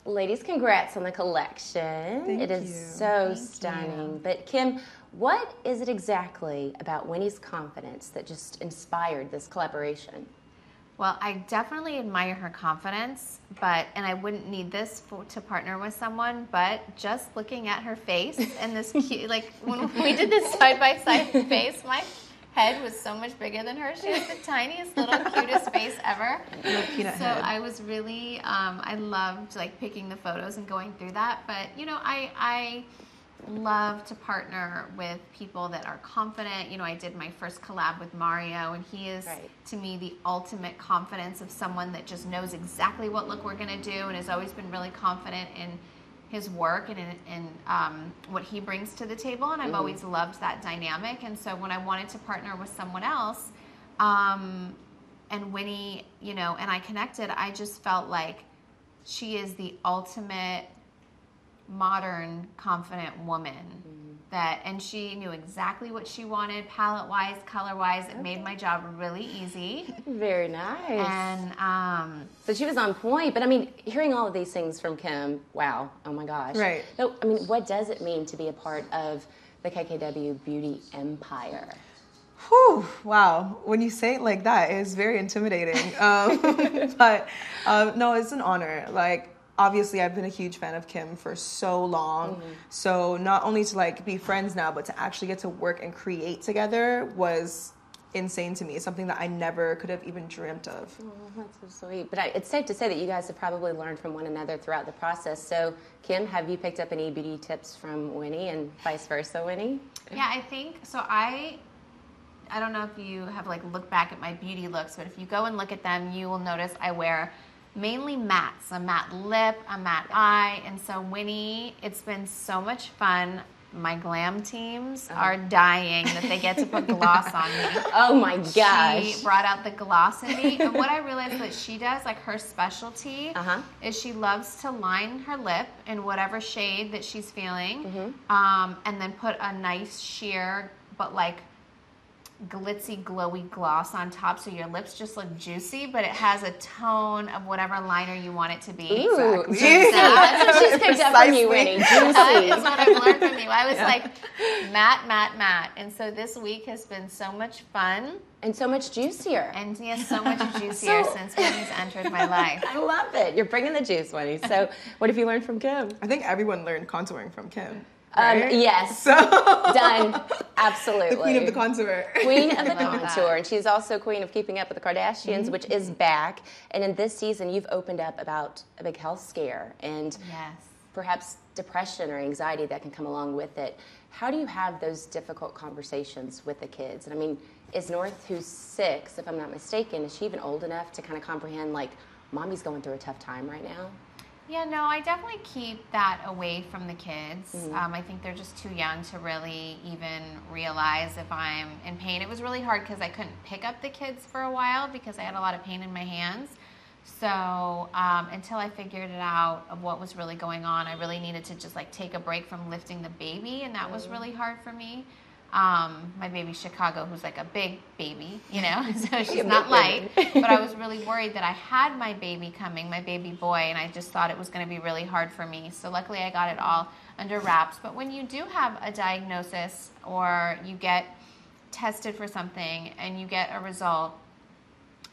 ladies, congrats on the collection. Thank it is you. so stunning. But Kim, what is it exactly about Winnie's confidence that just inspired this collaboration? Well, I definitely admire her confidence, and I wouldn't need this to partner with someone, but just looking at her face and this cute, like when we did this side-by-side face, my head was so much bigger than her. She has the tiniest little cutest face ever. Little peanut head. I was really, I loved like picking the photos and going through that, but you know, I love to partner with people that are confident. You know, I did my first collab with Mario, and he is, to me, the ultimate confidence of someone that just knows exactly what look we're going to do and has always been really confident in his work and in what he brings to the table. And I've always loved that dynamic. And so when I wanted to partner with someone else, and Winnie, you know, and I connected, I just felt like she is the ultimate modern, confident woman. And she knew exactly what she wanted, palette-wise, color-wise. It made my job really easy. Very nice. And so she was on point. But I mean, hearing all of these things from Kim, wow, oh my gosh. Right. So, I mean, what does it mean to be a part of the KKW beauty empire? Whew, wow. When you say it like that, it's very intimidating. But no, it's an honor. Like, obviously, I've been a huge fan of Kim for so long. So not only to like be friends now, but to actually get to work and create together was insane to me. It's something that I never could have even dreamt of. Oh, that's so sweet. But it's safe to say that you guys have probably learned from one another throughout the process. So, Kim, have you picked up any beauty tips from Winnie and vice versa, Winnie? Yeah, I think so. I don't know if you have like looked back at my beauty looks, but if you go and look at them, you will notice I wear mainly mattes, a matte lip, a matte eye. And so Winnie, it's been so much fun. My glam teams are dying that they get to put gloss on me. Oh my gosh. She brought out the gloss in me. And what I realized that she does, like her specialty, is she loves to line her lip in whatever shade that she's feeling, and then put a nice sheer, but like glitzy, glowy gloss on top, so your lips just look juicy, but it has a tone of whatever liner you want it to be. Ooh, Exactly. that's what she's picked up from you, Winnie. That Juicy. is what I've learned from you. I was like, matte. And so this week has been so much fun. And so much juicier. And yes, so much juicier since Winnie's entered my life. I love it. You're bringing the juice, Winnie. So what have you learned from Kim? I think everyone learned contouring from Kim. Right? Yes. So Done. Absolutely. the queen of the contour. Queen of the Love contour. that. And she's also queen of Keeping Up with the Kardashians, which is back. And in this season, you've opened up about a big health scare and perhaps depression or anxiety that can come along with it. How do you have those difficult conversations with the kids? And I mean, is North, who's 6, if I'm not mistaken, is she even old enough to kind of comprehend, like, mommy's going through a tough time right now? Yeah, no, I definitely keep that away from the kids. I think they're just too young to really even realize if I'm in pain. It was really hard because I couldn't pick up the kids for a while because I had a lot of pain in my hands. So until I figured it out of what was really going on, I really needed to just like take a break from lifting the baby, and that was really hard for me. My baby Chicago, who's like a big baby, you know, so she's not light, but I was really worried that I had my baby coming, my baby boy, and I just thought it was going to be really hard for me. So luckily I got it all under wraps. But when you do have a diagnosis or you get tested for something and you get a result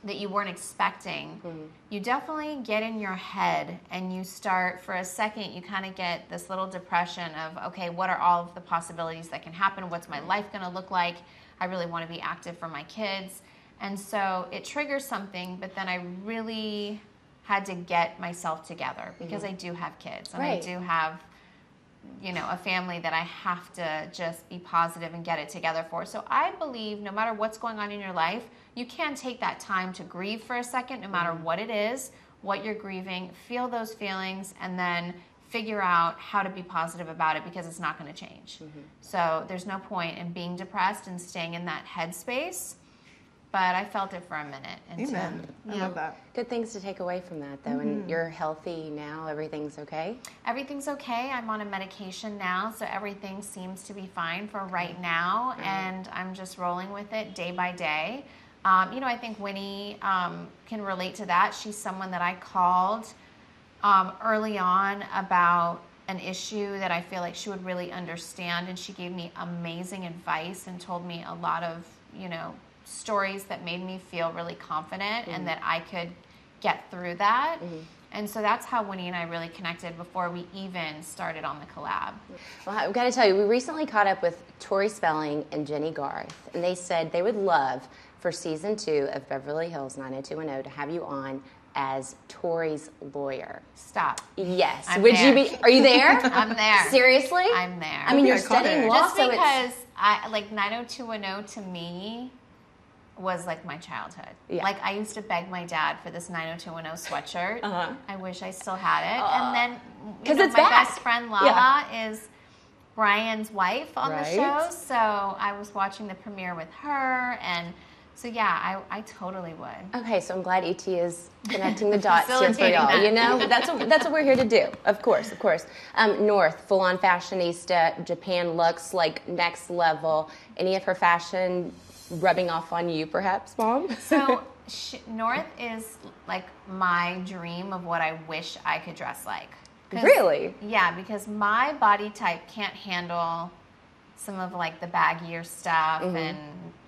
that you weren't expecting, you definitely get in your head and you start, for a second, you kind of get this little depression of, okay, what are all of the possibilities that can happen? What's my life going to look like? I really want to be active for my kids. And so it triggers something, but then I really had to get myself together because I do have kids and I do have, you know, a family that I have to just be positive and get it together for. So I believe no matter what's going on in your life, you can take that time to grieve for a second, no matter what it is, what you're grieving, feel those feelings, and then figure out how to be positive about it because it's not going to change. So there's no point in being depressed and staying in that headspace. But I felt it for a minute. Amen. I love that. Good things to take away from that, though. And you're healthy now. Everything's okay? Everything's okay. I'm on a medication now, so everything seems to be fine for right now. And I'm just rolling with it day by day. You know, I think Winnie can relate to that. She's someone that I called early on about an issue that I feel like she would really understand, and she gave me amazing advice and told me a lot of, stories that made me feel really confident and that I could get through that. And so that's how Winnie and I really connected before we even started on the collab. Well, I've got to tell you, we recently caught up with Tori Spelling and Jenny Garth, and they said they would love for season 2 of Beverly Hills 90210 to have you on as Tori's lawyer. Stop. Yes. I'm Would there. you be? Are you there? I'm there. Seriously? I'm there. I mean, you're studying law, just so because I like 90210 to me was like my childhood. Yeah. Like I used to beg my dad for this 90210 sweatshirt. I wish I still had it. And then it's my back. best friend Lala is Brian's wife on the Right. show, so I was watching the premiere with her, and so yeah, I totally would. Okay, so I'm glad ET is connecting the dots here for Facilitating y'all. that. You know, that's what we're here to do. Of course. North, full-on fashionista. Japan looks like next level. Any of her fashion rubbing off on you, perhaps, Mom? So North is like my dream of what I wish I could dress like. Really? Yeah, because my body type can't handle some of like the baggier stuff, and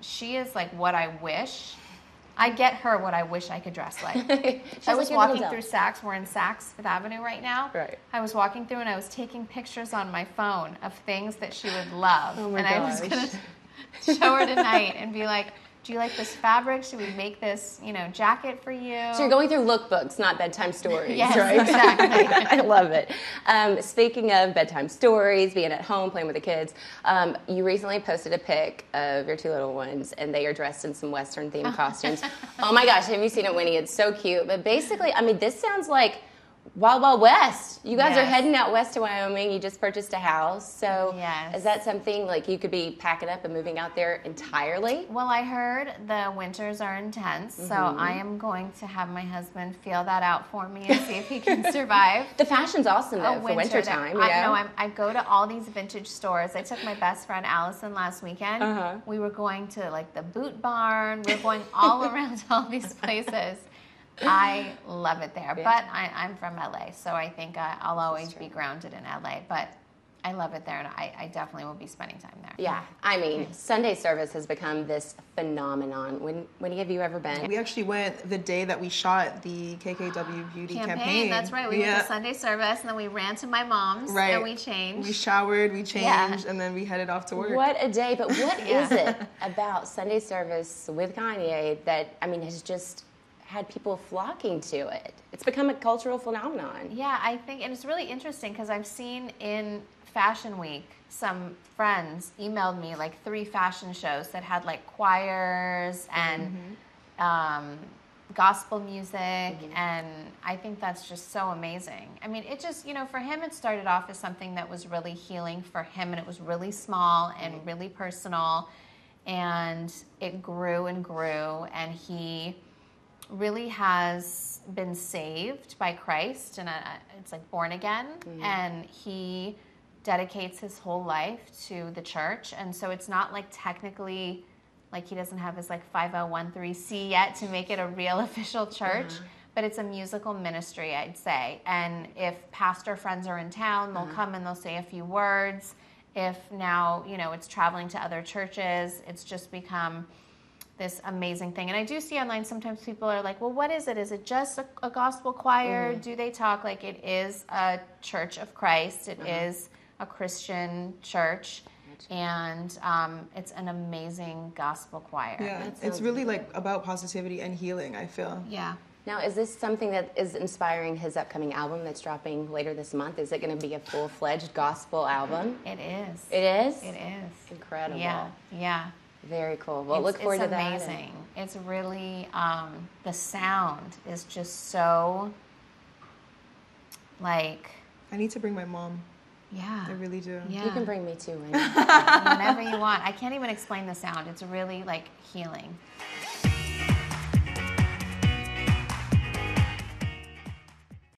she is like what I wish. I get her what I wish I could dress like. I was walking through Saks. We're in Saks Fifth Avenue right now. Right. I was walking through and I was taking pictures on my phone of things that she would love. Oh my and gosh. I was going to show her tonight and be like, do you like this fabric? Should we make this, jacket for you? So you're going through lookbooks, not bedtime stories, Yes, right? exactly. I love it. Speaking of bedtime stories, being at home, playing with the kids, you recently posted a pic of your 2 little ones, and they are dressed in some Western-themed costumes. Oh my gosh, have you seen it, Winnie? It's so cute. But basically, I mean, this sounds like Wild Wild West. You guys are heading out west to Wyoming. You just purchased a house. So is that something like you could be packing up and moving out there entirely? Well, I heard the winters are intense, so I am going to have my husband feel that out for me and see if he can survive. The fashion's awesome, though, for wintertime. I go to all these vintage stores. I took my best friend Allison last weekend. We were going to like the Boot Barn. We were going all around all these places. I love it there, but I'm from LA, so I think I'll always be grounded in LA, but I love it there, and I definitely will be spending time there. Yeah, I mean, Sunday service has become this phenomenon. When have you ever been? We actually went the day that we shot the KKW Beauty campaign. That's right. We went to Sunday service, and then we ran to my mom's, and we changed. We showered, we changed, and then we headed off to work. What a day. But what is it about Sunday service with Kanye that, I mean, has just had people flocking to it? It's become a cultural phenomenon. Yeah, I think, and it's really interesting because I've seen in Fashion Week, some friends emailed me like 3 fashion shows that had like choirs and gospel music, and I think that's just so amazing. I mean, it just, for him, it started off as something that was really healing for him, and it was really small and really personal, and it grew and grew, and he really has been saved by Christ, and it's like born again, and he dedicates his whole life to the church, and so it's not like technically like he doesn't have his like 5013C yet to make it a real official church, but it's a musical ministry, I'd say. And if pastor friends are in town, they'll come and they'll say a few words. If now, it's traveling to other churches, it's just become this amazing thing. And I do see online sometimes people are like, well, what is it? Is it just a gospel choir? Do they talk? Like, it is a Church of Christ. It is a Christian church. And it's an amazing gospel choir. Yeah, it's really like about positivity and healing, I feel. Yeah. Now, is this something that is inspiring his upcoming album that's dropping later this month? Is it going to be a full-fledged gospel album? It is. It is? It is. Incredible. Yeah. Very cool. Well, look forward to that. It's amazing. It's really, the sound is just so, like... I need to bring my mom. Yeah. I really do. Yeah. You can bring me too, Winnie. Whenever you want. I can't even explain the sound. It's really, like, healing.